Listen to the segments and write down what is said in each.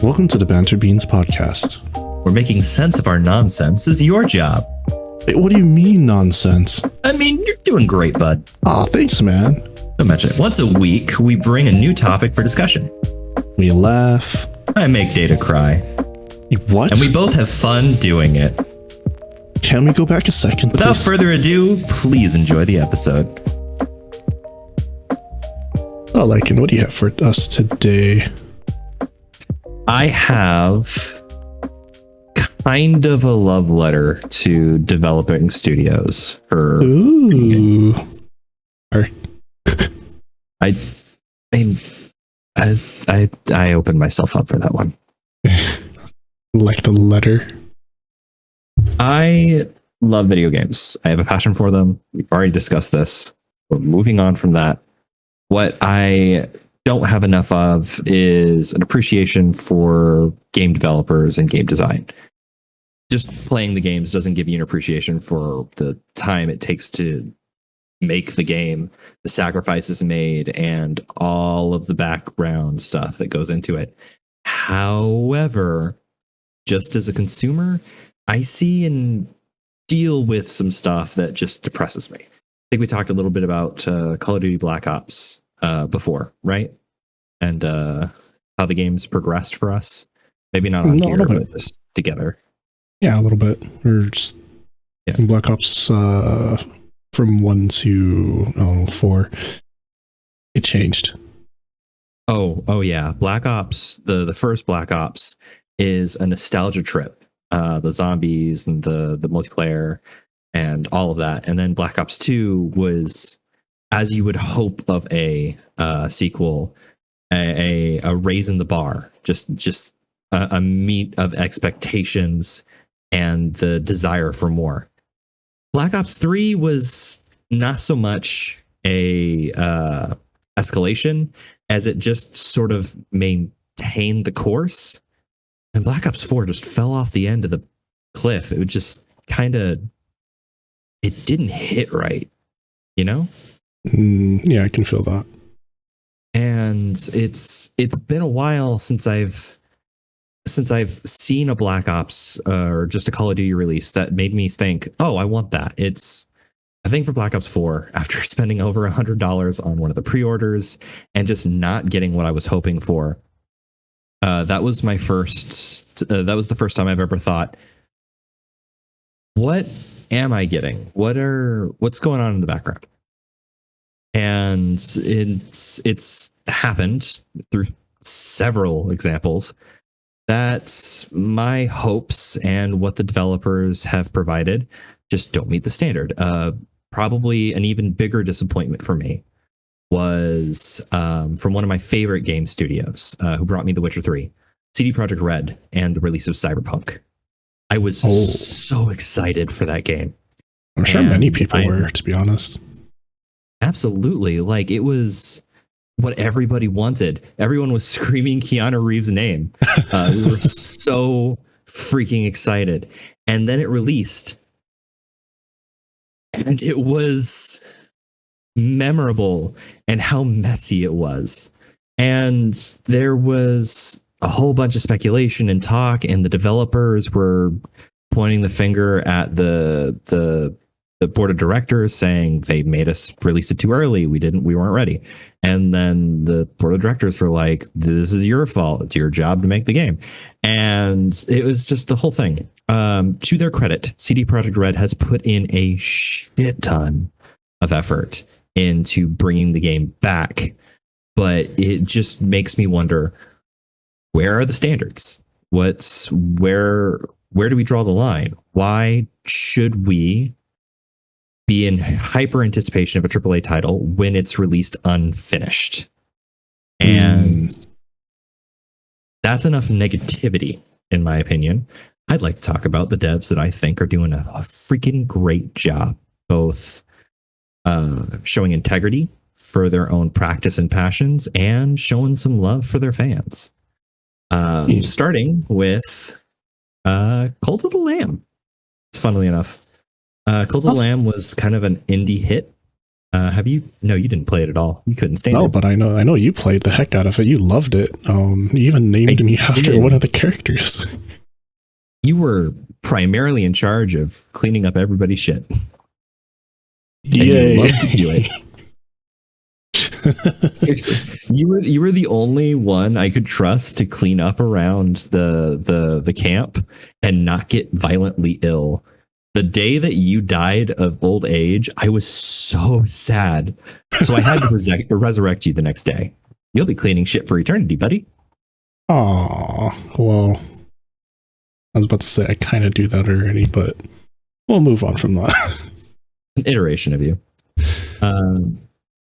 Welcome to the Banter Beans podcast. Where making sense of our nonsense is your job. Hey, what do you mean nonsense? I mean, you're doing great, bud. Aw, thanks, man. Don't mention it. Once a week, we bring a new topic for discussion. We laugh. I make Data cry. What? And we both have fun doing it. Can we go back a second, Without please? further ado, please enjoy the episode. Oh, Lycan, what do you have for us today? I have kind of a love letter to developing studios for Ooh. I opened myself up for that one. Like the letter. I love video games. I have a passion for them. We've already discussed this. We're moving on from that. What I don't have enough of is an appreciation for game developers and game design. Just playing the games doesn't give you an appreciation for the time it takes to make the game, the sacrifices made, and all of the background stuff that goes into it. However, just as a consumer, I see and deal with some stuff that just depresses me. I think we talked a little bit about Call of Duty Black Ops before, right? And how the game's progressed for us. Maybe not on here, but just together. Yeah, a little bit. We're just Black Ops from 1 to 4. It changed. Oh yeah. Black Ops, the first Black Ops is a nostalgia trip. The zombies and the multiplayer and all of that. And then Black Ops 2 was, as you would hope of a sequel, a raise in the bar, just a meet of expectations and the desire for more. Black Ops 3 was not so much a escalation as it just sort of maintained the course. And Black Ops 4 just fell off the end of the cliff. It would just kind of, it didn't hit right, you know? Yeah, I can feel that. And it's been a while since I've seen a Black Ops or just a Call of Duty release that made me think, oh, I want that. I think for Black Ops 4, after spending over $100 on one of the pre-orders and just not getting what I was hoping for, that was the first time I've ever thought, what am I getting? What's going on in the background? And it's happened through several examples that my hopes and what the developers have provided just don't meet the standard. Probably an even bigger disappointment for me was from one of my favorite game studios who brought me The Witcher 3, CD Projekt Red, and the release of Cyberpunk. I was so excited for that game. I'm sure many people were, to be honest. Absolutely. Like, it was what everybody wanted. Everyone was screaming Keanu Reeves' name. We were so freaking excited. And then it released. And it was memorable, and how messy it was. And there was a whole bunch of speculation and talk, and the developers were pointing the finger at the board of directors, saying they made us release it too early. We weren't ready. And then the board of directors were like, this is your fault. It's your job to make the game. And it was just the whole thing. To their credit, CD Projekt Red has put in a shit ton of effort into bringing the game back. But it just makes me wonder, where are the standards? Where do we draw the line? Why should we be in hyper anticipation of a AAA title when it's released unfinished? And that's enough negativity, in my opinion. I'd like to talk about the devs that I think are doing a freaking great job, both showing integrity for their own practice and passions and showing some love for their fans. Starting with Cult of the Lamb. Funnily enough, Cult of the Lamb was kind of an indie hit Have you? No, you didn't play it at all. You couldn't stand it. No, but I know you played the heck out of it. You loved it. You even named me after one of the characters. You were primarily in charge of cleaning up everybody's shit. Yeah, you loved to do it. You were the only one I could trust to clean up around the camp and not get violently ill. The day that you died of old age, I was so sad. So I had to resurrect you the next day. You'll be cleaning shit for eternity, buddy. Aw, well, I was about to say I kind of do that already, but we'll move on from that. An iteration of you.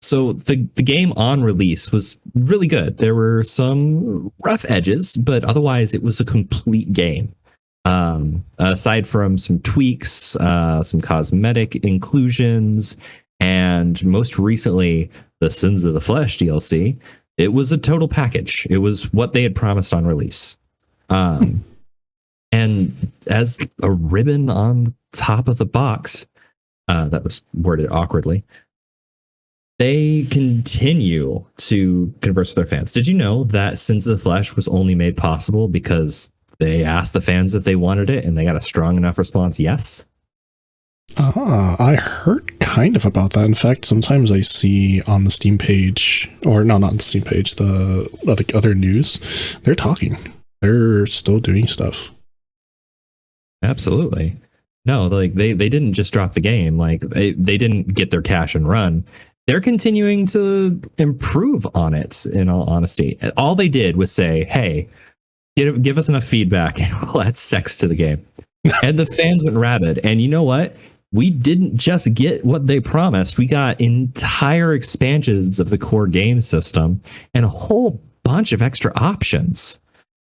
So the game on release was really good. There were some rough edges, but otherwise it was a complete game. Aside from some tweaks, some cosmetic inclusions, and most recently the Sins of the Flesh DLC, it was a total package. It was what they had promised on release. And as a ribbon on top of the box, that was worded awkwardly, they continue to converse with their fans. Did you know that Sins of the Flesh was only made possible because they asked the fans if they wanted it and they got a strong enough response? Yes. I heard kind of about that. In fact, sometimes I see on the Steam page, or no, not the Steam page, the other news, they're talking. They're still doing stuff. Absolutely. No, like they didn't just drop the game. Like they didn't get their cash and run. They're continuing to improve on it, in all honesty. All they did was say, hey, give us enough feedback and we'll add sex to the game. And the fans went rabid. And you know what? We didn't just get what they promised. We got entire expansions of the core game system and a whole bunch of extra options.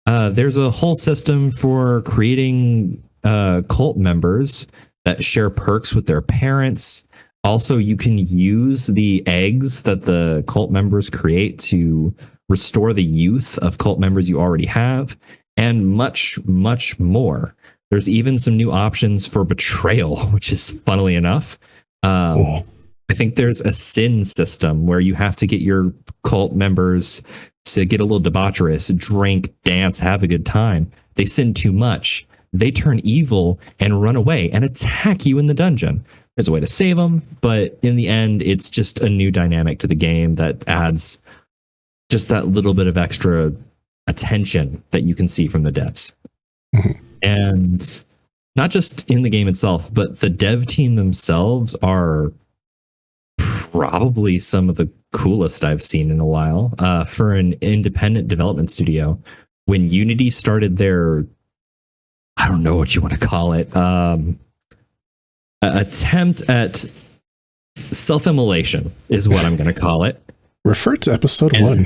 There's a whole system for creating cult members that share perks with their parents. Also, you can use the eggs that the cult members create to restore the youth of cult members you already have, and much, much more. There's even some new options for betrayal, which is funnily enough. I think there's a sin system where you have to get your cult members to get a little debaucherous, drink, dance, have a good time. They sin too much. They turn evil and run away and attack you in the dungeon. There's a way to save them, but in the end, it's just a new dynamic to the game that adds just that little bit of extra attention that you can see from the devs. Mm-hmm. And not just in the game itself, but the dev team themselves are probably some of the coolest I've seen in a while. For an independent development studio, when Unity started their, I don't know what you want to call it, attempt at self-immolation is what I'm going to call it. Refer to episode 1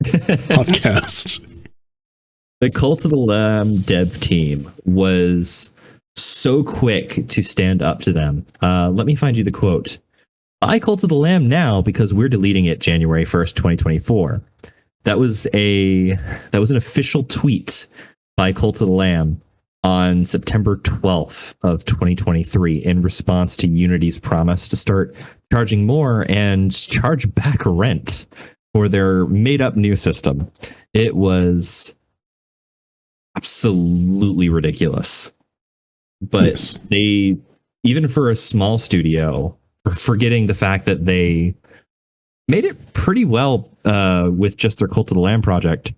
podcast. The Cult of the Lamb dev team was so quick to stand up to them. Let me find you the quote. Buy Cult of the Lamb now because we're deleting it January 1st, 2024. That was an official tweet by Cult of the Lamb on September 12th of 2023 in response to Unity's promise to start charging more and charge back rent for their made-up new system. It was absolutely ridiculous. But yes, they, even for a small studio, forgetting the fact that they made it pretty well with just their Cult of the Lamb project,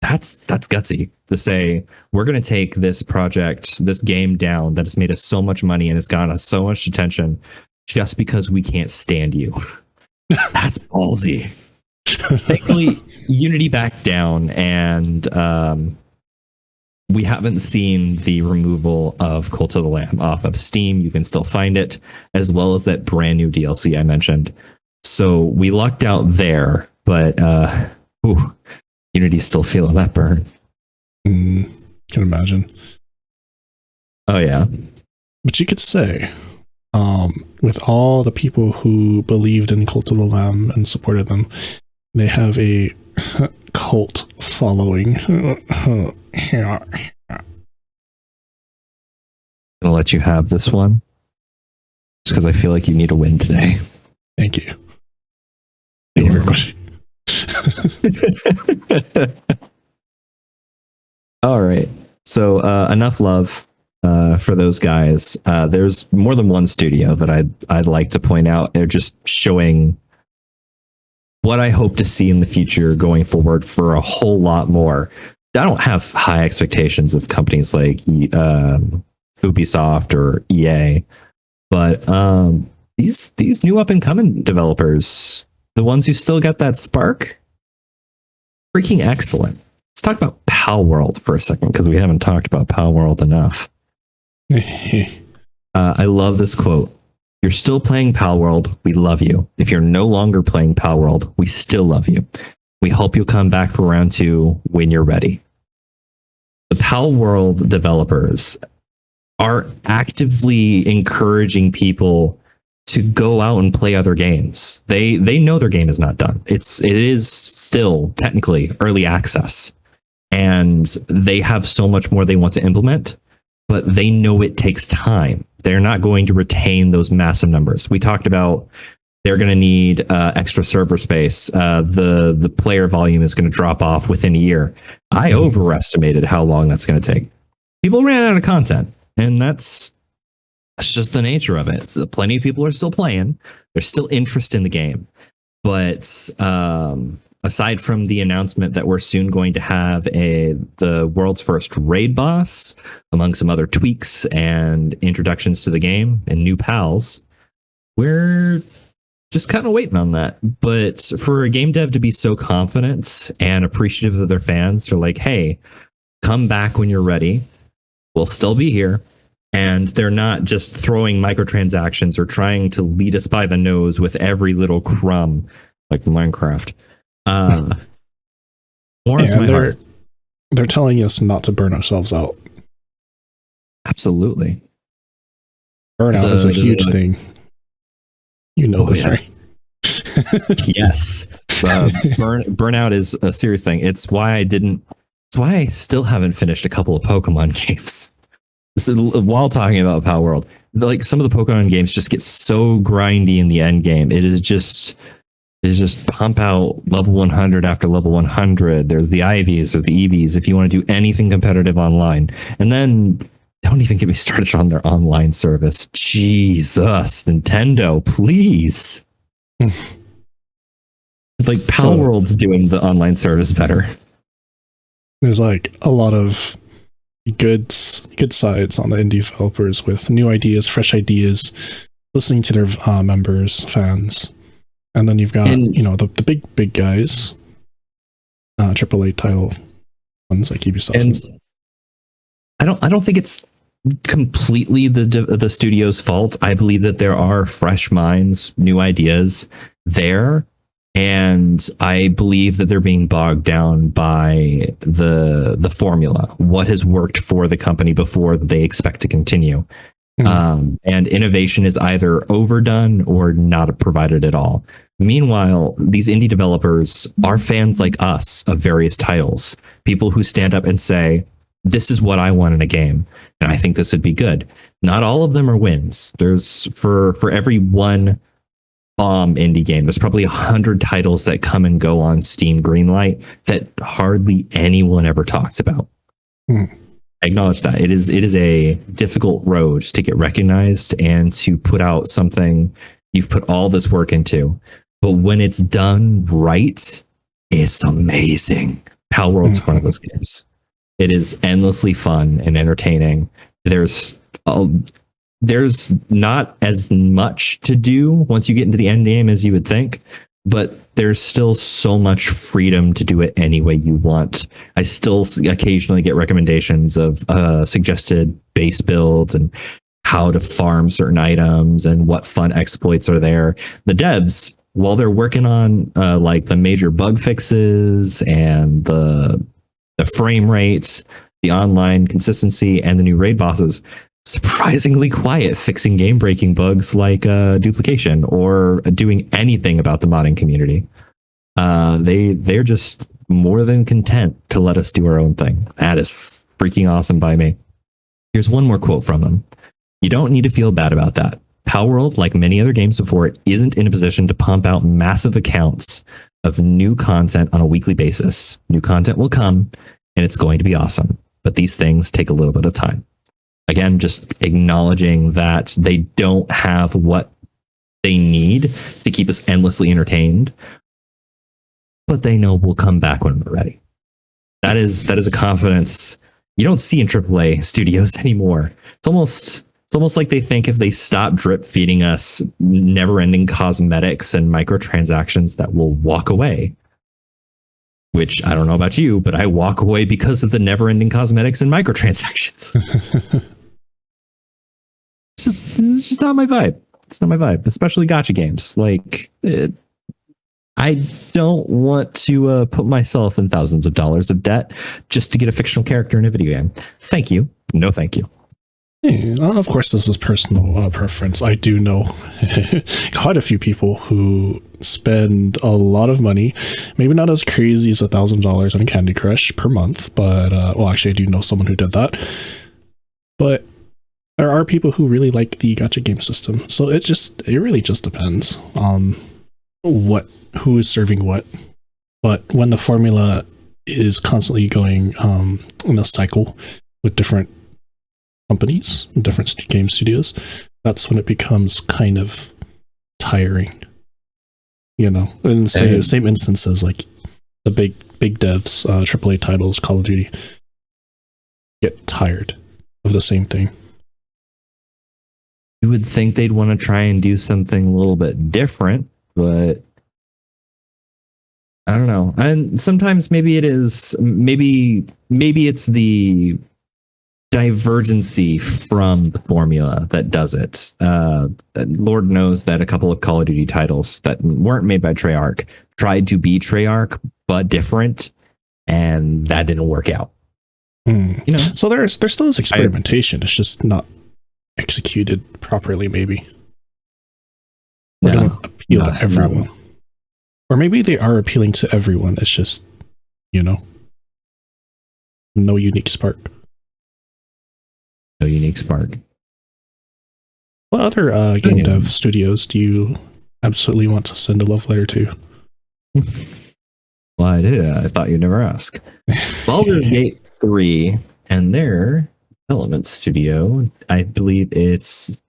that's gutsy to say, we're going to take this project, this game down that has made us so much money and has gotten us so much attention just because we can't stand you. That's ballsy. Thankfully, Unity backed down, and we haven't seen the removal of Cult of the Lamb off of Steam. You can still find it, as well as that brand new DLC I mentioned. So we lucked out there, but Unity's still feeling that burn. Can imagine. Oh, yeah. But you could say, with all the people who believed in Cult of the Lamb and supported them, they have a cult following. I'm gonna let you have this one just because I feel like you need a win today. Thank you. Thank you very much. All right. So enough love for those guys. There's more than one studio that I'd like to point out. They're just showing what I hope to see in the future going forward for a whole lot more. I don't have high expectations of companies like Ubisoft or EA, but these new up and coming developers, the ones who still got that spark, freaking excellent. Let's talk about Palworld for a second, because we haven't talked about Palworld enough. I love this quote. You're still playing Palworld. We love you. If you're no longer playing Palworld, we still love you. We hope you'll come back for round 2 when you're ready. The Palworld developers are actively encouraging people to go out and play other games. They know their game is not done. It is still technically early access, and they have so much more they want to implement, but they know it takes time. They're not going to retain those massive numbers. We talked about they're going to need extra server space. The player volume is going to drop off within a year. I overestimated how long that's going to take. People ran out of content, and that's just the nature of it. So plenty of people are still playing. There's still interest in the game. But aside from the announcement that we're soon going to have the world's first raid boss, among some other tweaks and introductions to the game and new pals, we're just kind of waiting on that. But for a game dev to be so confident and appreciative of their fans, they're like, hey, come back when you're ready. We'll still be here. And they're not just throwing microtransactions or trying to lead us by the nose with every little crumb like Minecraft. Warms my heart. They're telling us not to burn ourselves out. Absolutely. Burnout is a huge thing. You know this, right? Yes. Burnout is a serious thing. It's why I still haven't finished a couple of Pokemon games. So while talking about Palworld, like some of the Pokemon games just get so grindy in the end game. It is just pump out level 100 after level 100. There's the IVs or the EVs if you want to do anything competitive online. And then don't even get me started on their online service. Jesus, Nintendo, please. Like Palworld's doing the online service better. There's like a lot of good sides on the indie developers with new ideas, fresh ideas, listening to their members, fans. And then you've got, the big guys, AAA title ones like Ubisoft. And I don't think it's completely the studio's fault. I believe that there are fresh minds, new ideas there, and I believe that they're being bogged down by the formula, what has worked for the company before that they expect to continue. And innovation is either overdone or not provided at all. Meanwhile, these indie developers are fans like us of various titles, people who stand up and say, this is what I want in a game, and I think this would be good. Not all of them are wins. There's for every one bomb indie game, there's probably 100 titles that come and go on Steam Greenlight that hardly anyone ever talks about. I acknowledge that. It is a difficult road to get recognized and to put out something you've put all this work into. But when it's done right, it's amazing. Palworld's one of those games. It is endlessly fun and entertaining. There's not as much to do once you get into the end game as you would think, but there's still so much freedom to do it any way you want. I still occasionally get recommendations of suggested base builds and how to farm certain items and what fun exploits are there. The devs, while they're working on like the major bug fixes and the frame rates, the online consistency, and the new raid bosses, surprisingly quiet fixing game-breaking bugs like duplication or doing anything about the modding community. They're just more than content to let us do our own thing. That is freaking awesome by me. Here's one more quote from them. You don't need to feel bad about that. Palworld, like many other games before it, isn't in a position to pump out massive accounts of new content on a weekly basis. New content will come, and it's going to be awesome. But these things take a little bit of time. Again, just acknowledging that they don't have what they need to keep us endlessly entertained, but they know we'll come back when we're ready. That is a confidence you don't see in AAA studios anymore. It's almost like they think if they stop drip feeding us never-ending cosmetics and microtransactions that we'll walk away. Which I don't know about you, but I walk away because of the never-ending cosmetics and microtransactions. It's just not my vibe. It's not my vibe, especially gacha games. I don't want to put myself in thousands of dollars of debt just to get a fictional character in a video game. Thank you. No, thank you. Yeah, of course, this is personal preference. I do know quite a few people who spend a lot of money, maybe not as crazy as $1,000 on Candy Crush per month, but well, actually, I do know someone who did that. But there are people who really like the gacha game system, so it really just depends on who is serving what. But when the formula is constantly going in a cycle with different companies, different game studios, that's when it becomes kind of tiring. You know, in the same instances, like the big devs, AAA titles, Call of Duty, get tired of the same thing. You would think they'd want to try and do something a little bit different, but I don't know. And sometimes maybe it is, maybe it's the divergency from the formula that does it. Lord knows that a couple of Call of Duty titles that weren't made by Treyarch tried to be Treyarch, but different, and that didn't work out. You know, so there still is experimentation. It's just not executed properly, maybe. Or doesn't appeal to everyone. Or maybe they are appealing to everyone. It's just, you know, no unique spark. No unique spark. What other game dev studios do you absolutely want to send a love letter to? Well, I did. I thought you'd never ask. Baldur's Gate 3 and their development studio, I believe it's...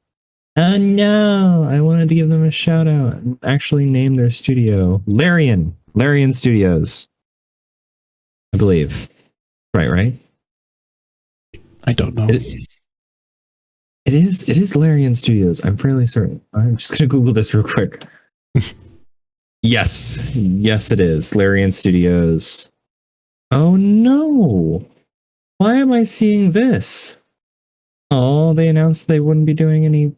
Oh no, I wanted to give them a shout out and actually name their studio. Larian Studios, I believe. Right? I don't know. It is Larian Studios. I'm fairly certain. I'm just gonna Google this real quick. Yes, it is Larian Studios. Oh no! Why am I seeing this? Oh, they announced they wouldn't be doing any.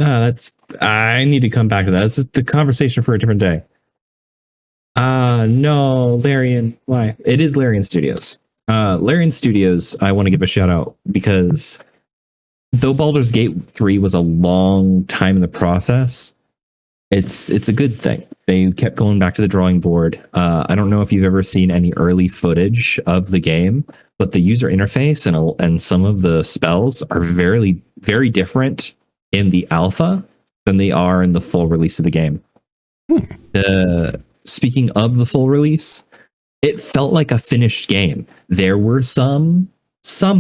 I need to come back to that. It's the conversation for a different day. No, Larian. Why? It is Larian Studios. Larian Studios, I want to give a shout out because though Baldur's Gate 3 was a long time in the process, it's a good thing. They kept going back to the drawing board. I don't know if you've ever seen any early footage of the game, but the user interface and some of the spells are very, very different in the alpha than they are in the full release of the game. Speaking of the full release, it felt like a finished game. There were some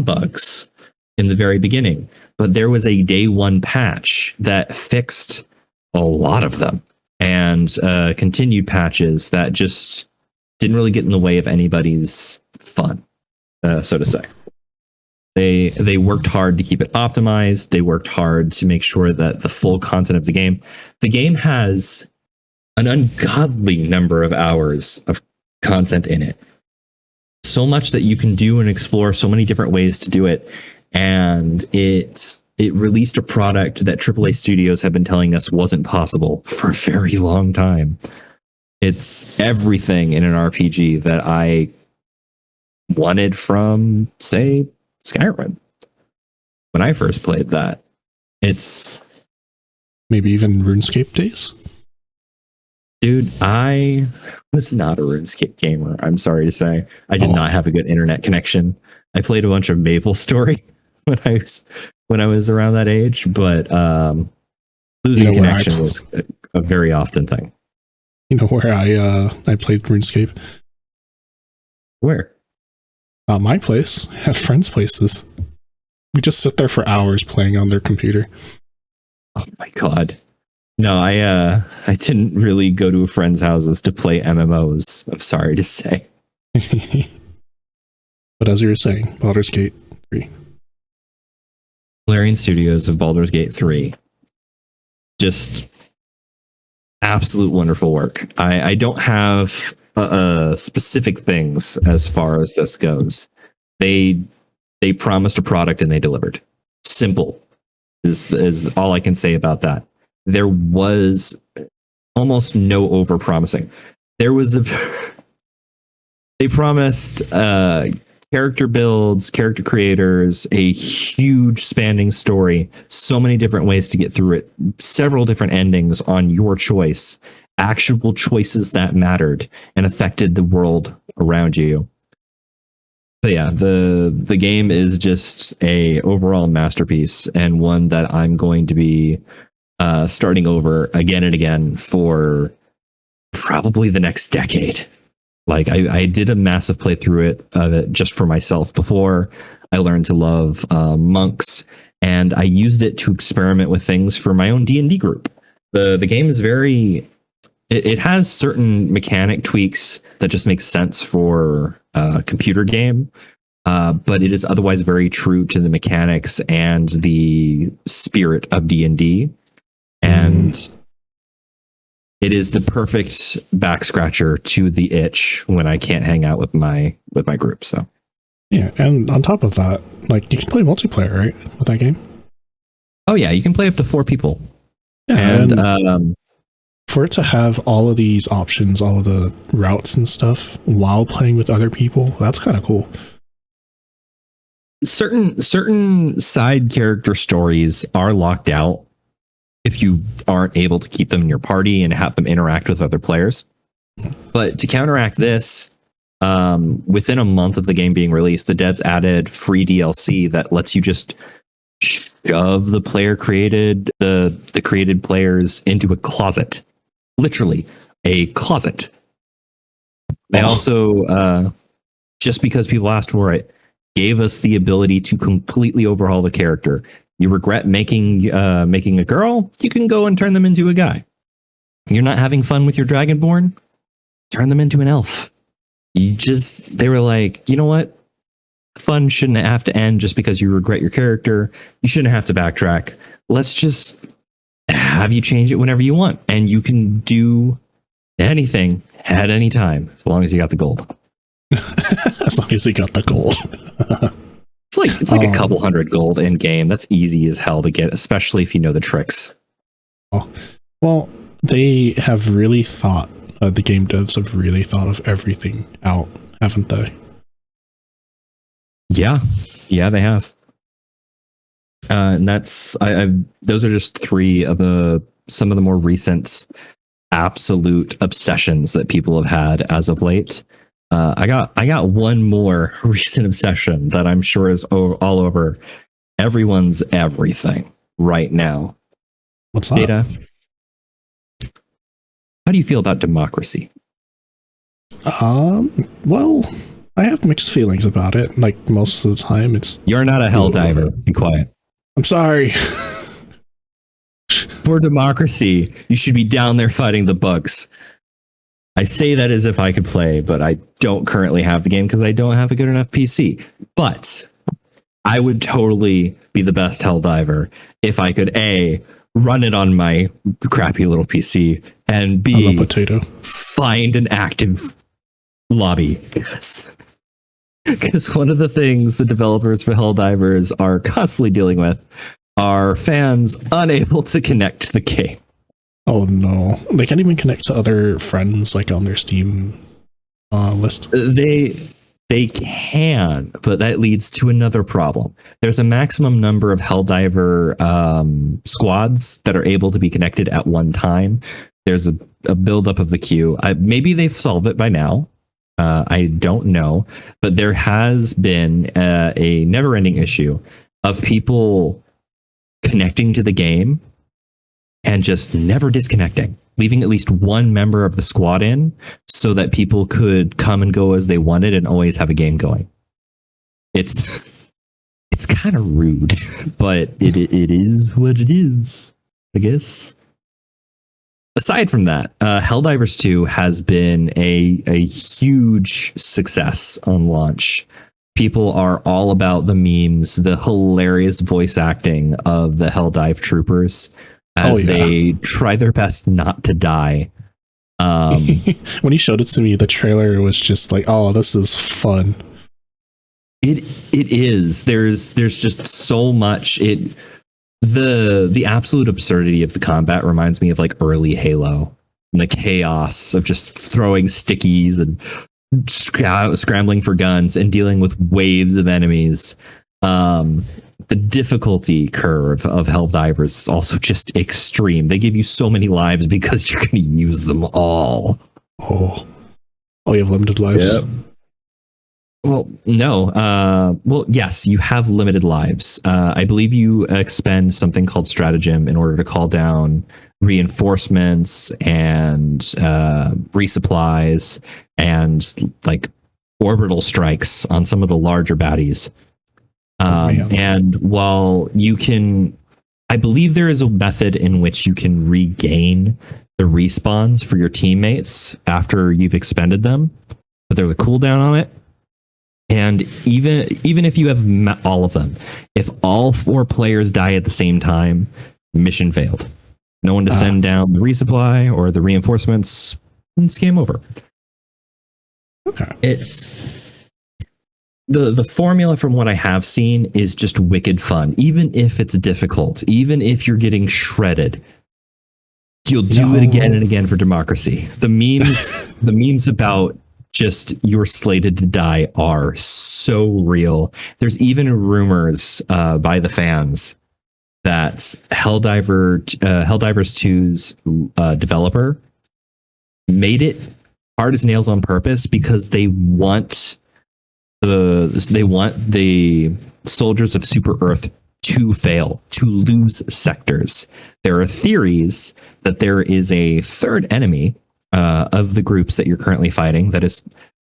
bugs in the very beginning, but there was a day one patch that fixed a lot of them, and continued patches that just didn't really get in the way of anybody's fun, so to say. They worked hard to keep it optimized. They worked hard to make sure that the full content of the game has an ungodly number of hours of content in it. So much that you can do and explore so many different ways to do it. And it released a product that AAA studios have been telling us wasn't possible for a very long time. It's everything in an RPG that I wanted from, say, Skyrim. When I first played that, it's maybe even RuneScape days. Dude, I was not a RuneScape gamer. I'm sorry to say, I did not have a good internet connection. I played a bunch of MapleStory when I was around that age, but Losing where connection was a very often thing. You know where I played RuneScape? Where? My place. I have friends' places. We just sit there for hours playing on their computer. Oh my god. No, I didn't really go to friends' houses to play MMOs. I'm sorry to say. But as you were saying, Baldur's Gate 3. Larian Studios of Baldur's Gate 3. Just absolute wonderful work. I don't have specific things as far as this goes. They promised a product and they delivered. Simple is all I can say about that. There was almost no over promising. There was they promised character builds, character creators, a huge spanning story, so many different ways to get through it, several different endings on your choice, actual choices that mattered and affected the world around you. But yeah, the game is just a overall masterpiece, and one that I'm going to be starting over again and again for probably the next decade. Like I did a massive playthrough of it just for myself before I learned to love monks, and I used it to experiment with things for my own D&D group. The game is very, it has certain mechanic tweaks that just make sense for a computer game, but it is otherwise very true to the mechanics and the spirit of D&D, and it is the perfect back scratcher to the itch when I can't hang out with my group. So yeah, and on top of that, like, you can play multiplayer, right, with that game? Oh yeah, you can play up to 4 people. Yeah, and for it to have all of these options, all of the routes and stuff while playing with other people, that's kind of cool. Certain side character stories are locked out if you aren't able to keep them in your party and have them interact with other players. But to counteract this, within a month of the game being released, the devs added free DLC that lets you just shove the created players into a closet. Literally, a closet. They also, just because people asked for it, gave us the ability to completely overhaul the character. You regret making a girl, you can go and turn them into a guy. You're not having fun with your dragonborn, turn them into an elf. They were like, you know what? Fun shouldn't have to end just because you regret your character. You shouldn't have to backtrack. Let's just have you change it whenever you want, and you can do anything at any time as long as you got the gold. As long as you got the gold. It's like a couple hundred gold in game. That's easy as hell to get, especially if you know the tricks. Well, they have really thought, the game devs have really thought of everything out, haven't they? Yeah, they have. And that's those are just 3 of some of the more recent absolute obsessions that people have had as of late. I got one more recent obsession that I'm sure is all over everyone's everything right now. What's that? Data. How do you feel about democracy? Well, I have mixed feelings about it. Like, most of the time, it's... You're not a Helldiver. Be quiet. I'm sorry. For democracy, you should be down there fighting the bugs. I say that as if I could play, but I don't currently have the game because I don't have a good enough PC. But I would totally be the best Helldiver if I could A, run it on my crappy little PC, and B, find an active lobby. Because one of the things the developers for Helldivers are constantly dealing with are fans unable to connect to the game. Oh no, they can't even connect to other friends, like, on their Steam list. They can, but that leads to another problem. There's a maximum number of Helldiver squads that are able to be connected at one time. There's a buildup of the queue. Maybe they've solved it by now. I don't know, but there has been a never-ending issue of people connecting to the game and just never disconnecting, leaving at least one member of the squad in so that people could come and go as they wanted and always have a game going. It's kind of rude, but it is what it is, I guess. Aside from that, Helldivers 2 has been a huge success on launch. People are all about the memes, the hilarious voice acting of the Helldive troopers as they try their best not to die. When he showed it to me, the trailer was just like, oh, this is fun. It is. There's just so much. The absolute absurdity of the combat reminds me of like early Halo, and the chaos of just throwing stickies and scrambling for guns and dealing with waves of enemies. The difficulty curve of Helldivers is also just extreme. They give you so many lives because you're going to use them all. Oh, you have limited lives. Yep. Well, no. Well, yes, you have limited lives. I believe you expend something called stratagem in order to call down reinforcements and resupplies and like orbital strikes on some of the larger baddies. And while you can, I believe there is a method in which you can regain the respawns for your teammates after you've expended them, but there's a cooldown on it. And even if you have all of them, if all 4 players die at the same time, mission failed. No one to send down the resupply or the reinforcements. It's game over. Okay. It's the formula from what I have seen is just wicked fun. Even if it's difficult, even if you're getting shredded, you'll do it again and again for democracy. The memes about just you're slated to die are so real. There's even rumors by the fans that Helldivers 2's developer made it hard as nails on purpose because they want the soldiers of Super Earth to fail, to lose sectors. There are theories that there is a third enemy of the groups that you're currently fighting that is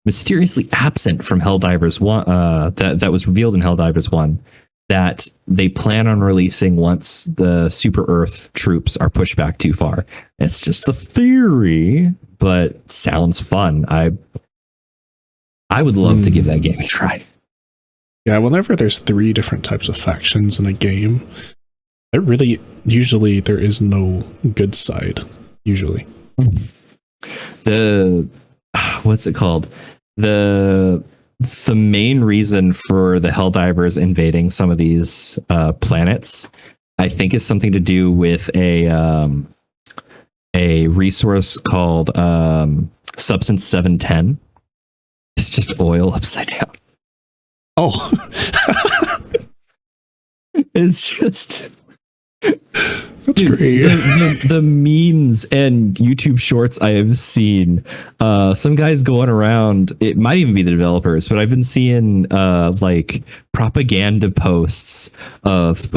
mysteriously absent from Helldivers 1, that was revealed in Helldivers 1, that they plan on releasing once the Super Earth troops are pushed back too far. It's just a theory, but sounds fun. I would love to give that game a try. Yeah, whenever there's 3 different types of factions in a game, usually there is no good side, usually. What's it called? The main reason for the Helldivers invading some of these planets, I think, is something to do with a resource called Substance 710. It's just oil upside down. Oh. It's just... That's great. The memes and YouTube shorts I have seen, some guys going around, it might even be the developers, but I've been seeing like propaganda posts of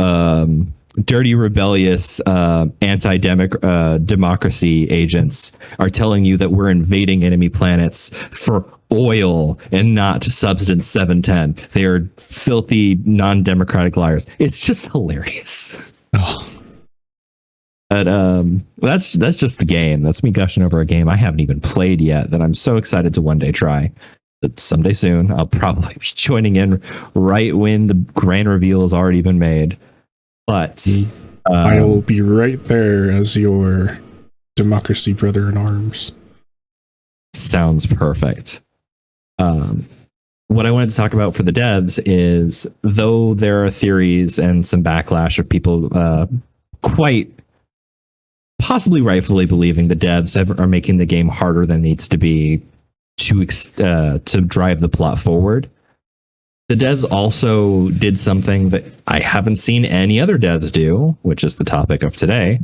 dirty, rebellious, anti-democracy agents are telling you that we're invading enemy planets for oil and not Substance 710. They are filthy, non-democratic liars. It's just hilarious. Oh. But that's just the game. That's me gushing over a game I haven't even played yet that I'm so excited to one day try. But someday soon, I'll probably be joining in right when the grand reveal has already been made. But I will be right there as your democracy brother in arms. Sounds perfect. What I wanted to talk about for the devs is, though there are theories and some backlash of people quite possibly rightfully believing the devs are making the game harder than it needs to be to drive the plot forward. The devs also did something that I haven't seen any other devs do, which is the topic of today.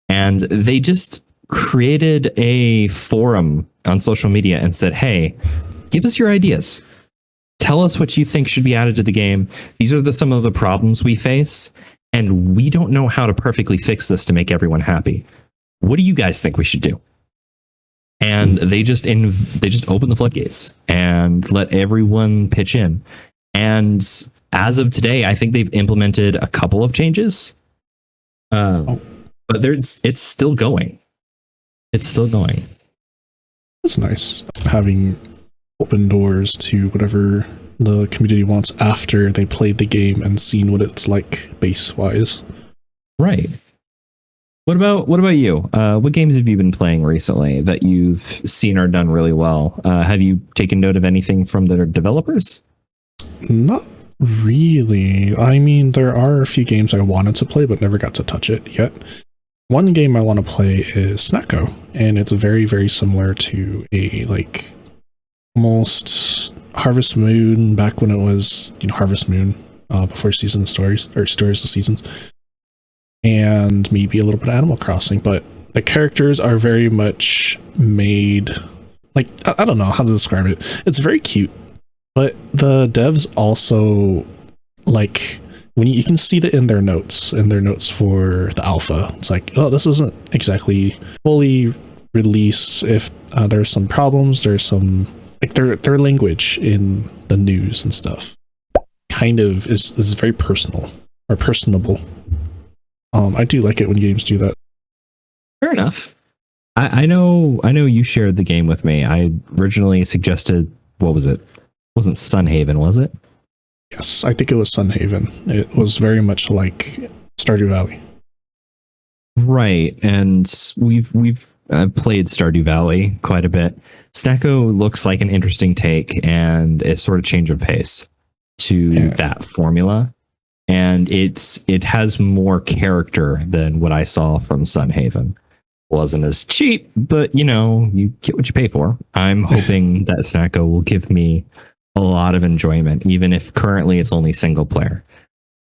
And they just created a forum on social media and said, hey, give us your ideas. Tell us what you think should be added to the game. These are some of the problems we face. and we don't know how to perfectly fix this to make everyone happy. What do you guys think we should do? And they just open the floodgates and let everyone pitch in. And as of today, I think they've implemented a couple of changes, but it's still going. It's still going. It's nice having open doors to whatever the community wants after they played the game and seen what it's like base wise. Right. What about you? What games have you been playing recently that you've seen are done really well? Have you taken note of anything from their developers? Not really. I mean, there are a few games I wanted to play but never got to touch it yet. One game I want to play is Snacko, and it's very, very similar to a like almost Harvest Moon back when it was, Harvest Moon before Season of Stories or Stories of Seasons. And maybe a little bit of Animal Crossing, but the characters are very much made like, I don't know how to describe it. It's very cute, but the devs also like when you can see that in their notes for the alpha. It's like, oh, this isn't exactly fully released. If there's some problems, there's some like their language in the news and stuff kind of is very personal or personable. I do like it when games do that. Fair enough. I know you shared the game with me. I originally suggested, what was it? It wasn't Sunhaven, was it? Yes, I think it was Sunhaven. It was very much like Stardew Valley. Right, and we've played Stardew Valley quite a bit. Snacko looks like an interesting take and a sort of change of pace to that formula. And it has more character than what I saw from Sunhaven. Wasn't as cheap, but you get what you pay for. I'm hoping that Snacko will give me a lot of enjoyment, even if currently it's only single player.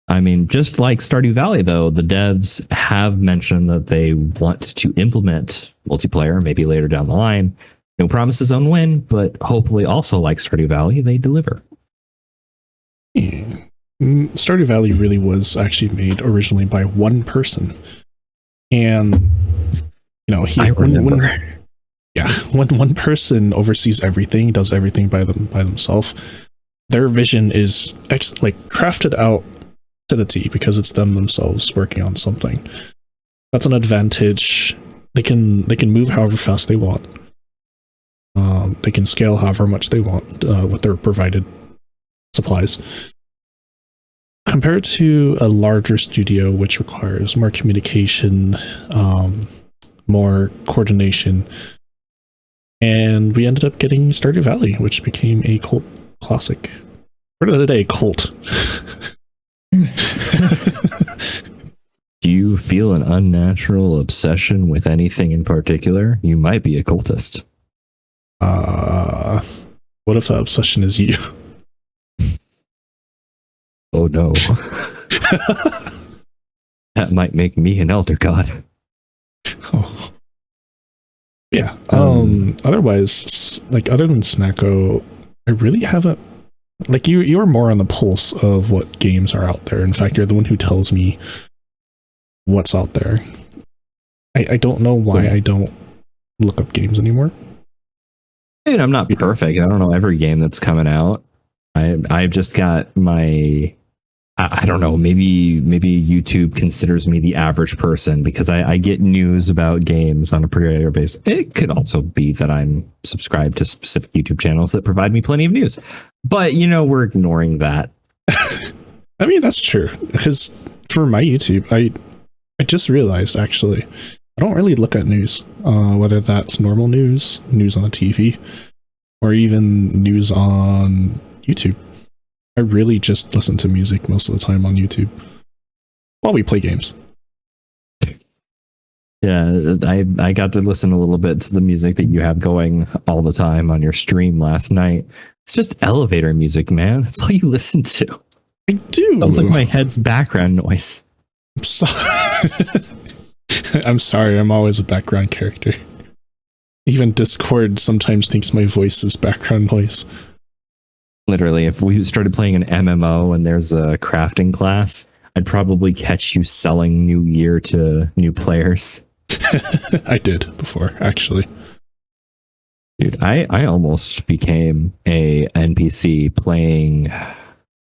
I mean, just like Stardew Valley, though, the devs have mentioned that they want to implement multiplayer, maybe later down the line. No promises on when, but hopefully also like Stardew Valley, they deliver. Yeah. Stardew Valley really was actually made originally by one person, and when one person oversees everything, does everything by themselves, their vision is crafted out to the T because it's them themselves working on something. That's an advantage. They can move however fast they want. They can scale however much they want with their provided supplies. Compared to a larger studio, which requires more communication, more coordination, and we ended up getting Stardew Valley, which became a cult classic. Word of the day, cult. Do you feel an unnatural obsession with anything in particular? You might be a cultist. What if that obsession is you? Oh no. That might make me an elder god. Oh. Yeah. Otherwise, other than Snacko, I really haven't you are more on the pulse of what games are out there. In fact, you're the one who tells me what's out there. I don't know why I don't look up games anymore. I mean, I'm not perfect. I don't know every game that's coming out. I've just got my, I don't know, maybe YouTube considers me the average person because I get news about games on a pretty regular basis. It could also be that I'm subscribed to specific YouTube channels that provide me plenty of news. But, we're ignoring that. I mean, that's true. Because for my YouTube, I just realized, actually, I don't really look at news. Whether that's normal news on the TV, or even news on YouTube. I really just listen to music most of the time on YouTube while we play games. Yeah, I got to listen a little bit to the music that you have going all the time on your stream last night. It's just elevator music, man. That's all you listen to. I do. Sounds like my head's background noise. I'm sorry. I'm sorry. I'm always a background character. Even Discord sometimes thinks my voice is background noise. Literally, if we started playing an MMO and there's a crafting class, I'd probably catch you selling New Year to new players. I did before, actually. Dude, I almost became a NPC playing,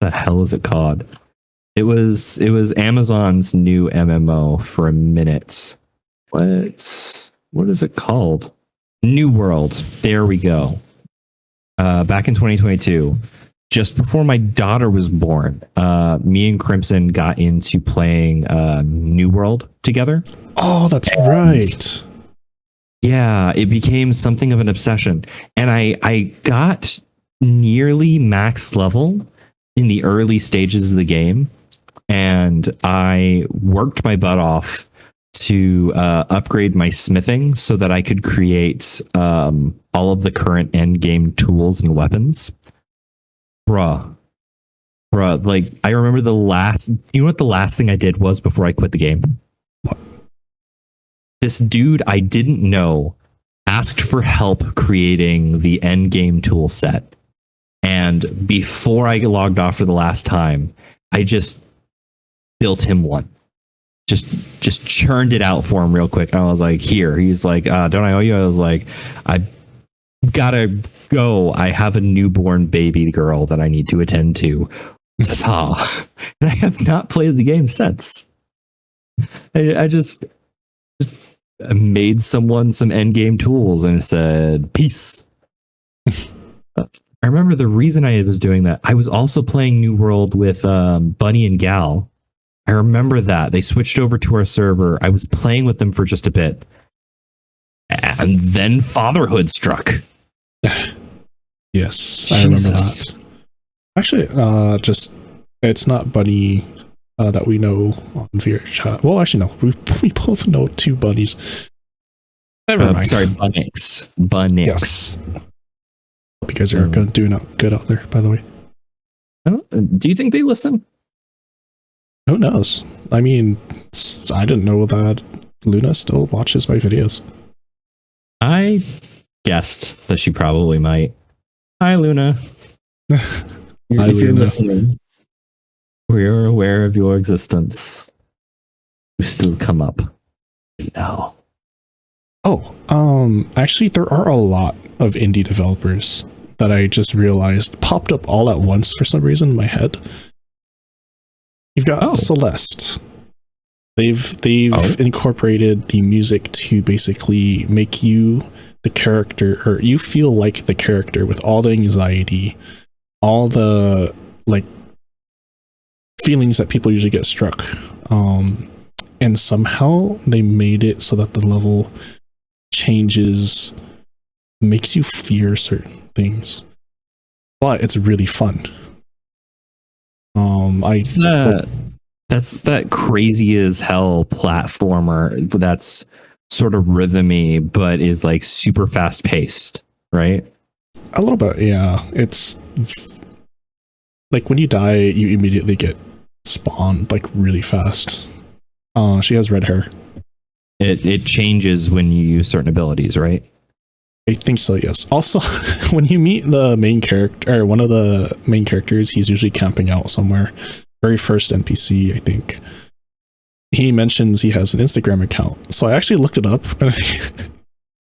the hell is it called? It was Amazon's new MMO for a minute. What is it called? New World. There we go. Back in 2022, just before my daughter was born, me and Crimson got into playing New World together. Oh, that's right. Yeah, it became something of an obsession. And I got nearly max level in the early stages of the game. And I worked my butt off to upgrade my smithing so that I could create all of the current end game tools and weapons. Bruh, like I remember you know what the last thing I did was before I quit the game? What? This dude I didn't know asked for help creating the end game tool set. And before I logged off for the last time, I just built him one. Just churned it out for him real quick. And I was like, here. He's like, don't I owe you? I was like, I gotta go. I have a newborn baby girl that I need to attend to. Ta-ta. And I have not played the game since. I just made someone some end game tools and said, peace. I remember the reason I was doing that. I was also playing New World with Bunny and Gal. I remember that. They switched over to our server. I was playing with them for just a bit. And then fatherhood struck. Yes, I remember that. Actually, it's not Bunny that we know on VR chat. Well, actually, no. We both know two bunnies. Never mind. Sorry, Bunnix. Yes. You guys are doing good out there, by the way. Do you think they listen? Who knows? I mean, I didn't know that Luna still watches my videos. I guessed that she probably might. Hi, Luna. Hi, if you're Luna. listening, we're aware of your existence. You still come up. No. Oh, actually, there are a lot of indie developers that I just realized popped up all at once for some reason in my head. You've got Celeste. They've incorporated the music to basically make you the character, or you feel like the character with all the anxiety, all the like feelings that people usually get struck. And somehow they made it so that the level changes, makes you fear certain things, but it's really fun. That's that crazy as hell platformer that's sort of rhythmy, but is like super fast paced, right? A little bit, yeah. It's like when you die, you immediately get spawned like really fast. She has red hair. It changes when you use certain abilities, right? I think so, yes. Also, when you meet the main character, or one of the main characters, he's usually camping out somewhere. Very first NPC, I think. He mentions he has an Instagram account. So I actually looked it up, and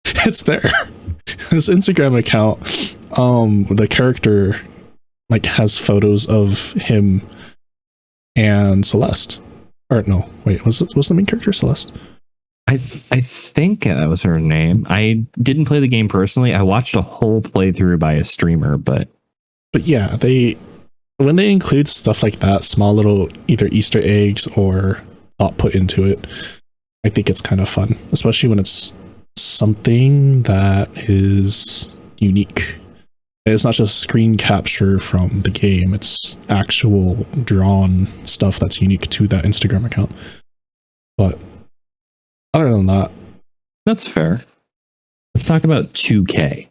it's there. His Instagram account, the character like has photos of him and Celeste. Or no, wait, was the main character Celeste? I think that was her name. I didn't play the game personally. I watched a whole playthrough by a streamer, but yeah, when they include stuff like that, small little either Easter eggs or thought put into it, I think it's kind of fun, especially when it's something that is unique. It's not just screen capture from the game, it's actual drawn stuff that's unique to that Instagram account. But other than that, that's fair. Let's talk about 2K.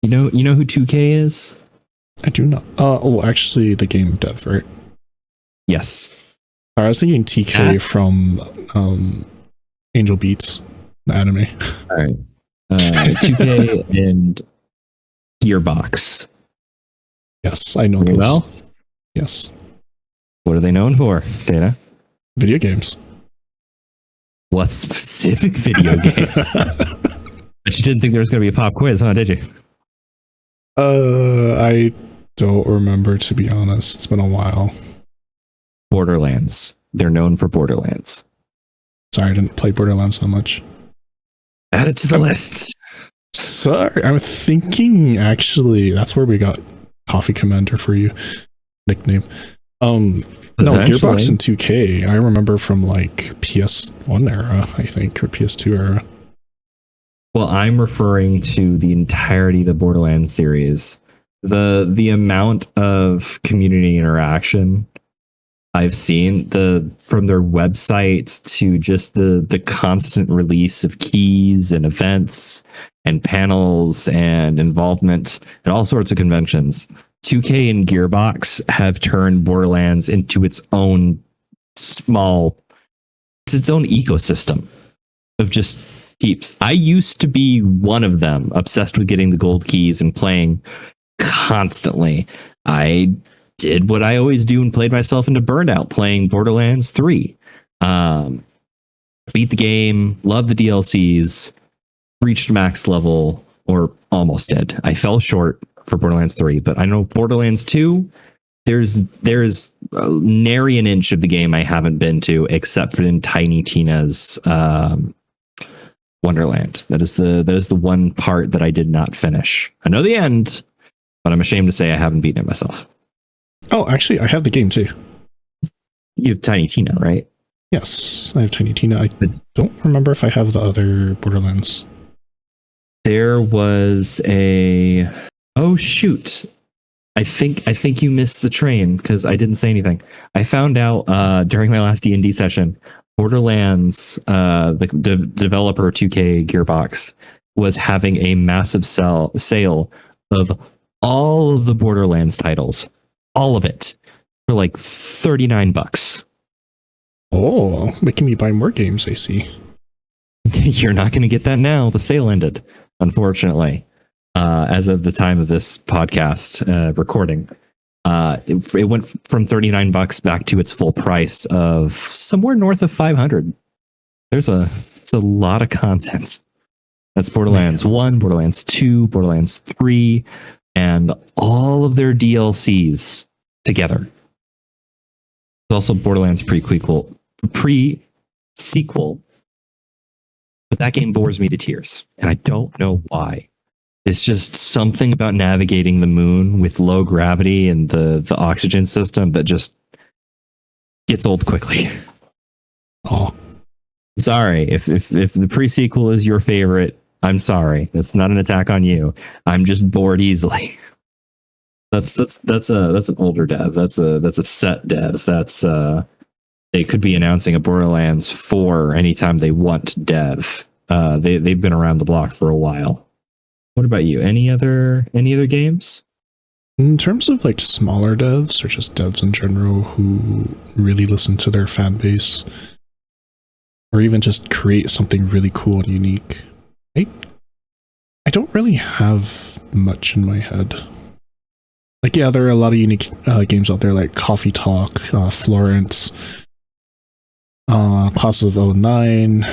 You know who 2K is? I do not. Actually, the game dev, right? Yes. I was thinking TK from Angel Beats, the anime. All right. 2K and Gearbox. Yes, I know those. Well, yes. What are they known for, Data? Video games. What specific video game? But you didn't think there was going to be a pop quiz, huh? Did you? I don't remember, to be honest. It's been a while. Borderlands. They're known for Borderlands. Sorry, I didn't play Borderlands so much. Add it to the list. Sorry, I'm thinking actually that's where we got Coffee Commander for you nickname. No, Gearbox and 2K. I remember from like PS1 era, I think, or PS2 era. Well, I'm referring to the entirety of the Borderlands series. The amount of community interaction I've seen from their websites to just the constant release of keys and events and panels and involvement at all sorts of conventions. 2K and Gearbox have turned Borderlands into its own its own ecosystem of just Peeps. I used to be one of them, obsessed with getting the gold keys and playing constantly. I did what I always do and played myself into burnout playing Borderlands 3. Beat the game, loved the DLCs, reached max level, or almost did. I fell short for Borderlands 3, but I know Borderlands 2, there's nary an inch of the game I haven't been to except for in Tiny Tina's Wonderland. That is the one part that I did not finish. I know the end, but I'm ashamed to say I haven't beaten it myself. Oh, actually, I have the game too. You have Tiny Tina, right? Yes, I have Tiny Tina. I don't remember if I have the other Borderlands. There was a... Oh, shoot. I think you missed the train because I didn't say anything. I found out during my last D&D session, Borderlands, the developer 2K Gearbox, was having a massive sale of all of the Borderlands titles. All of it. For like $39. Oh, making me buy more games, I see. You're not going to get that now. The sale ended, unfortunately. As of the time of this podcast recording, it went from $39 back to its full price of somewhere north of $500. It's a lot of content. That's Borderlands 1, Borderlands 2, Borderlands 3, and all of their DLCs together. There's also Borderlands pre-sequel, but that game bores me to tears, and I don't know why. It's just something about navigating the moon with low gravity and the oxygen system that just gets old quickly. Oh, sorry if the pre-sequel is your favorite. I'm sorry. It's not an attack on you. I'm just bored easily. That's an older dev. That's a set dev. They could be announcing a Borderlands 4 anytime they want dev. They've been around the block for a while. What about you? Any other games? In terms of like smaller devs or just devs in general who really listen to their fan base or even just create something really cool and unique, I don't really have much in my head. Like, yeah, there are a lot of unique games out there like Coffee Talk, Florence, Class of 09,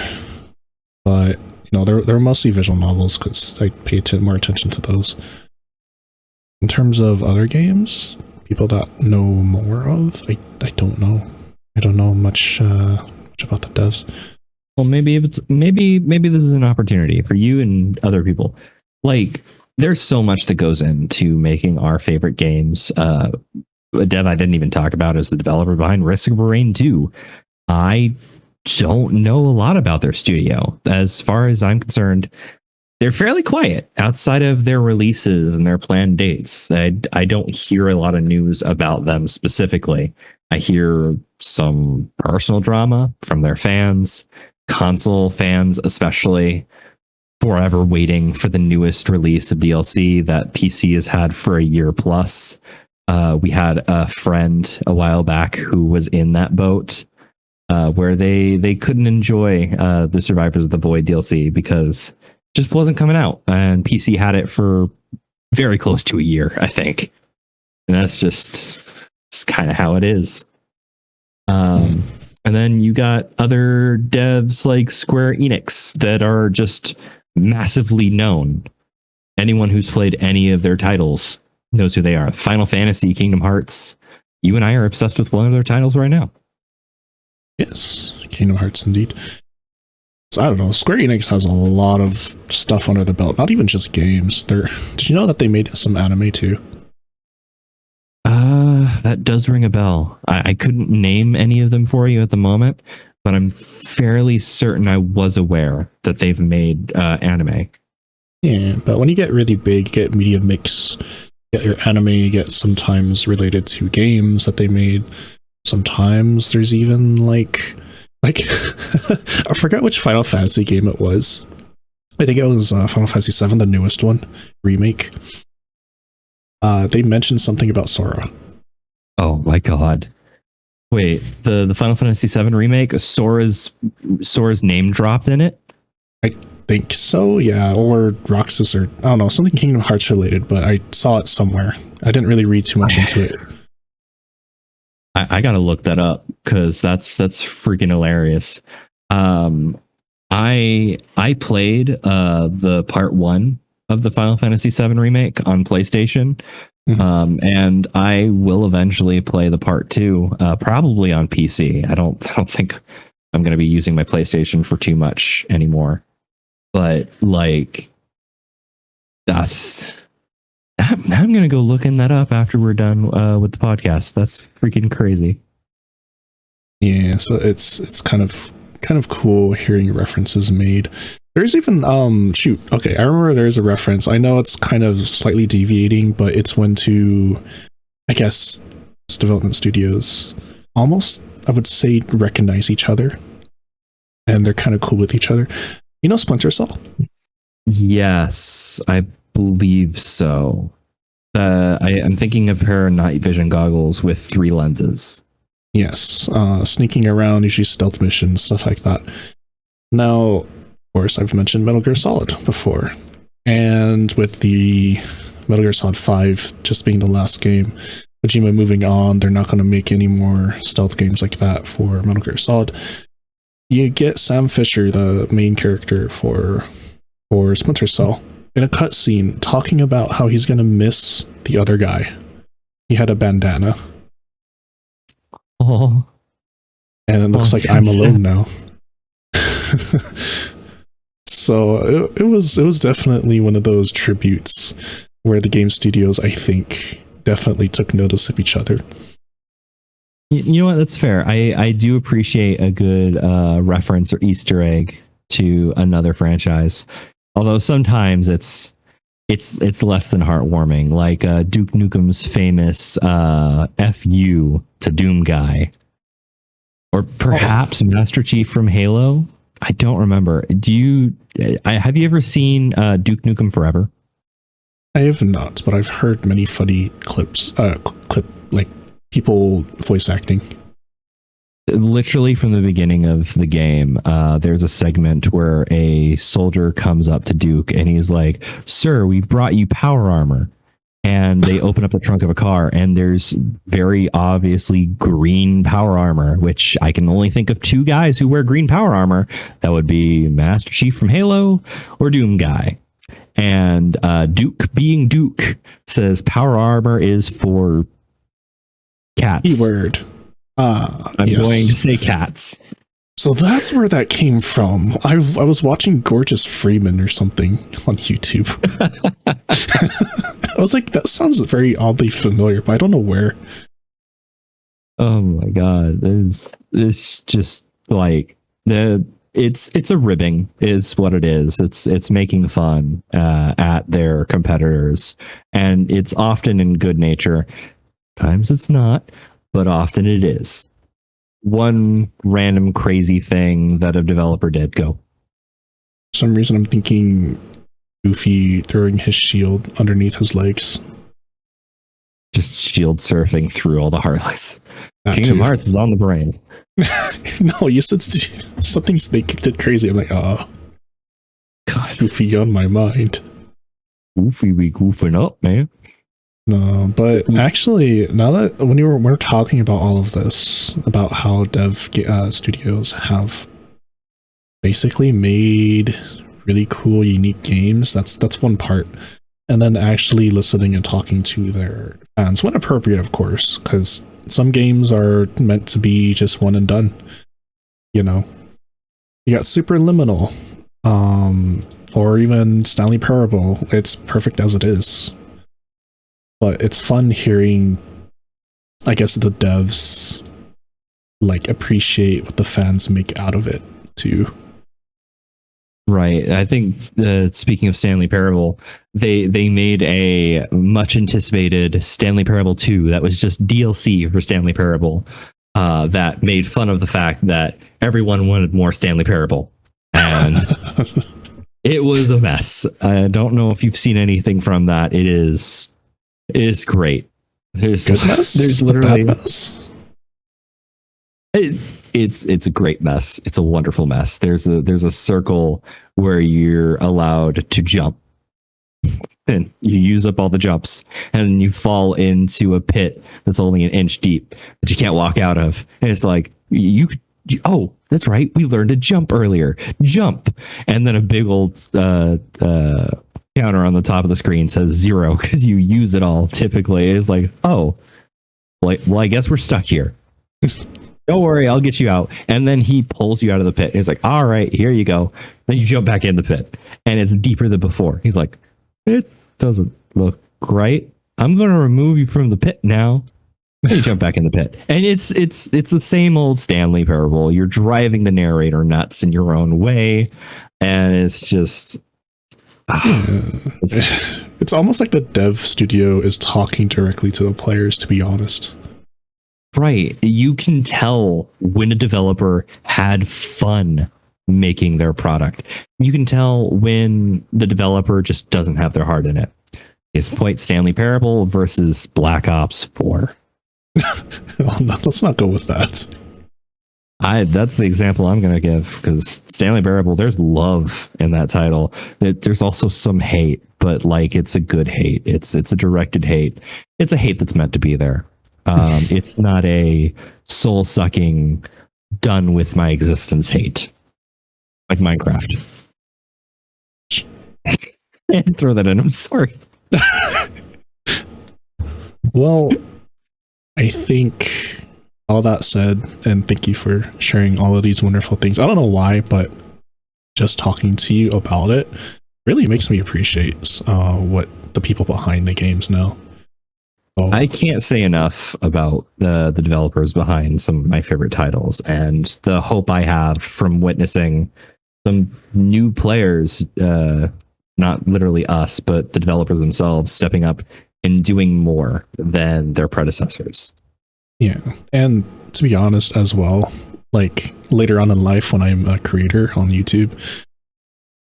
but you know, they're mostly visual novels because I pay more attention to those. In terms of other games, people that know more of, I don't know. I don't know much about the devs. Well, maybe this is an opportunity for you and other people. Like, there's so much that goes into making our favorite games. A dev I didn't even talk about is the developer behind Risk of Rain 2. I don't know a lot about their studio. As far as I'm concerned, they're fairly quiet outside of their releases and their planned dates. I don't hear a lot of news about them specifically. I hear some personal drama from their fans, console fans especially, forever waiting for the newest release of DLC that PC has had for a year plus. We had a friend a while back who was in that boat, where they couldn't enjoy the Survivors of the Void DLC because it just wasn't coming out, and PC had it for very close to a year, I think. And that's kind of how it is. And then you got other devs like Square Enix that are just massively known. Anyone who's played any of their titles knows who they are. Final Fantasy, Kingdom Hearts. You and I are obsessed with one of their titles right now. Yes, Kingdom Hearts indeed. So I don't know. Square Enix has a lot of stuff under the belt. Not even just games. Did you know that they made some anime too? That does ring a bell. I couldn't name any of them for you at the moment, but I'm fairly certain I was aware that they've made anime. Yeah, but when you get really big, you get media mix, you get your anime, you get sometimes related to games that they made. Sometimes there's even like I forgot which Final Fantasy game it was. I think it was Final Fantasy VII, the newest one, remake. They mentioned something about Sora. Oh my god. Wait, the Final Fantasy VII remake, Sora's name dropped in it? I think so, yeah. Or Roxas, or I don't know, something Kingdom Hearts related, but I saw it somewhere. I didn't really read too much into it. I gotta look that up because that's freaking hilarious. I played the part 1 of the Final Fantasy VII remake on PlayStation. Mm-hmm. And I will eventually play the part 2, probably on PC. I don't think I'm going to be using my PlayStation for too much anymore. But like, I'm going to go looking that up after we're done with the podcast. That's freaking crazy. Yeah, so it's kind of cool hearing references made. There's even I remember there's a reference. I know it's kind of slightly deviating, but it's when two, I guess, development studios almost, I would say, recognize each other, and they're kind of cool with each other. You know Splinter Cell? Yes, I believe so. I'm thinking of her night vision goggles with 3 lenses. Yes, sneaking around, usually stealth missions, stuff like that. Now, of course, I've mentioned Metal Gear Solid before, and with the Metal Gear Solid 5 just being the last game, Kojima moving on, they're not going to make any more stealth games like that for Metal Gear Solid. You get Sam Fisher, the main character for Splinter Cell, in a cutscene talking about how he's going to miss the other guy. He had a bandana. Oh. And it looks like I'm alone now. So it was definitely one of those tributes where the game studios, I think, definitely took notice of each other. You know what? That's fair. I do appreciate a good reference or Easter egg to another franchise. Although sometimes it's less than heartwarming, like Duke Nukem's famous "F-U" to Doom Guy, or perhaps Master Chief from Halo. I don't remember. Have you ever seen Duke Nukem Forever? I have not, but I've heard many funny clips, like people voice acting. Literally from the beginning of the game, there's a segment where a soldier comes up to Duke and he's like, "Sir, we've brought you power armor." And they open up the trunk of a car and there's very obviously green power armor, which I can only think of 2 guys who wear green power armor. That would be Master Chief from Halo or Doom Guy. And Duke, being Duke, says power armor is for cats. Keyword. I'm going to say cats. So that's where that came from. I was watching Gorgeous Freeman or something on YouTube. I was like, that sounds very oddly familiar, but I don't know where. Oh my god, it's just like it's a ribbing is what it is. It's making fun at their competitors, and it's often in good nature. Times it's not, but often it is. One random crazy thing that a developer did. Go. For some reason I'm thinking Goofy throwing his shield underneath his legs. Just shield surfing through all the Heartless. Kingdom Hearts is on the brain. No, you said something they did crazy. I'm like, oh, God. Goofy on my mind. Goofy be goofing up, man. No, but actually, now that we're talking about all of this, about how studios have basically made really cool, unique games, that's one part. And then actually listening and talking to their fans, when appropriate, of course, because some games are meant to be just one and done. You know, you got Superliminal, or even Stanley Parable. It's perfect as it is. But it's fun hearing, I guess, the devs like appreciate what the fans make out of it too. Right. I think speaking of Stanley Parable, they made a much anticipated Stanley Parable 2 that was just DLC for Stanley Parable that made fun of the fact that everyone wanted more Stanley Parable. And it was a mess. I don't know if you've seen anything from that. It is great. There's literally mess. It's a great mess. It's a wonderful mess. There's a circle where you're allowed to jump, and you use up all the jumps, and you fall into a pit that's only an inch deep that you can't walk out of. And it's like oh, that's right, we learned to jump earlier. Jump, and then a big old counter on the top of the screen says 0 because you use it all. Typically, it's like, oh, well, I guess we're stuck here. Don't worry, I'll get you out. And then he pulls you out of the pit. He's like, all right, here you go. Then you jump back in the pit, and it's deeper than before. He's like, it doesn't look right. I'm going to remove you from the pit now. And you jump back in the pit, and it's the same old Stanley Parable. You're driving the narrator nuts in your own way, and it's just. It's almost like the dev studio is talking directly to the players, to be honest. Right. You can tell when a developer had fun making their product. You can tell when the developer just doesn't have their heart in it. Case in point, Stanley Parable versus Black Ops 4. Well, no, let's not go with that. That's the example I'm going to give, because Stanley Parable, there's love in that title. There's also some hate, but like it's a good hate. It's a directed hate. It's a hate that's meant to be there. It's not a soul-sucking, done with my existence hate. Like Minecraft. And throw that in, I'm sorry. Well, I think all that said, and thank you for sharing all of these wonderful things. I don't know why, but just talking to you about it really makes me appreciate what the people behind the games know. Oh. I can't say enough about the developers behind some of my favorite titles, and the hope I have from witnessing some new players, not literally us, but the developers themselves stepping up and doing more than their predecessors. Yeah, and to be honest as well, like later on in life when I'm a creator on YouTube,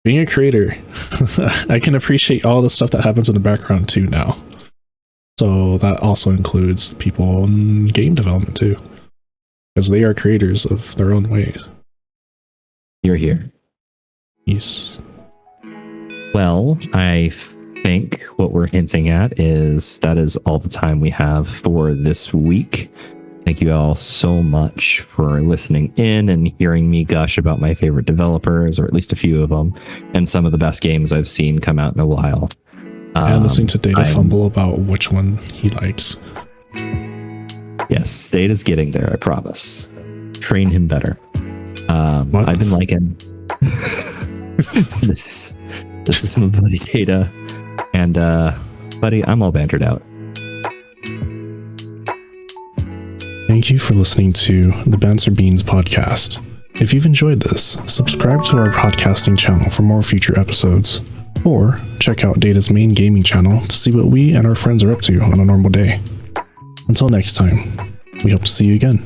being a creator, I can appreciate all the stuff that happens in the background too now. So that also includes people in game development too, because they are creators of their own ways. You're here. Yes. Well, I think what we're hinting at is that is all the time we have for this week. Thank you all so much for listening in and hearing me gush about my favorite developers, or at least a few of them, and some of the best games I've seen come out in a while. And listening to Data fumble about which one he likes. Yes, Data's getting there, I promise. Train him better. I've been liking this is my buddy Data, and buddy, I'm all bantered out. Thank you for listening to the Banter Beans podcast. If you've enjoyed this, subscribe to our podcasting channel for more future episodes, or check out Data's main gaming channel to see what we and our friends are up to on a normal day. Until next time, we hope to see you again.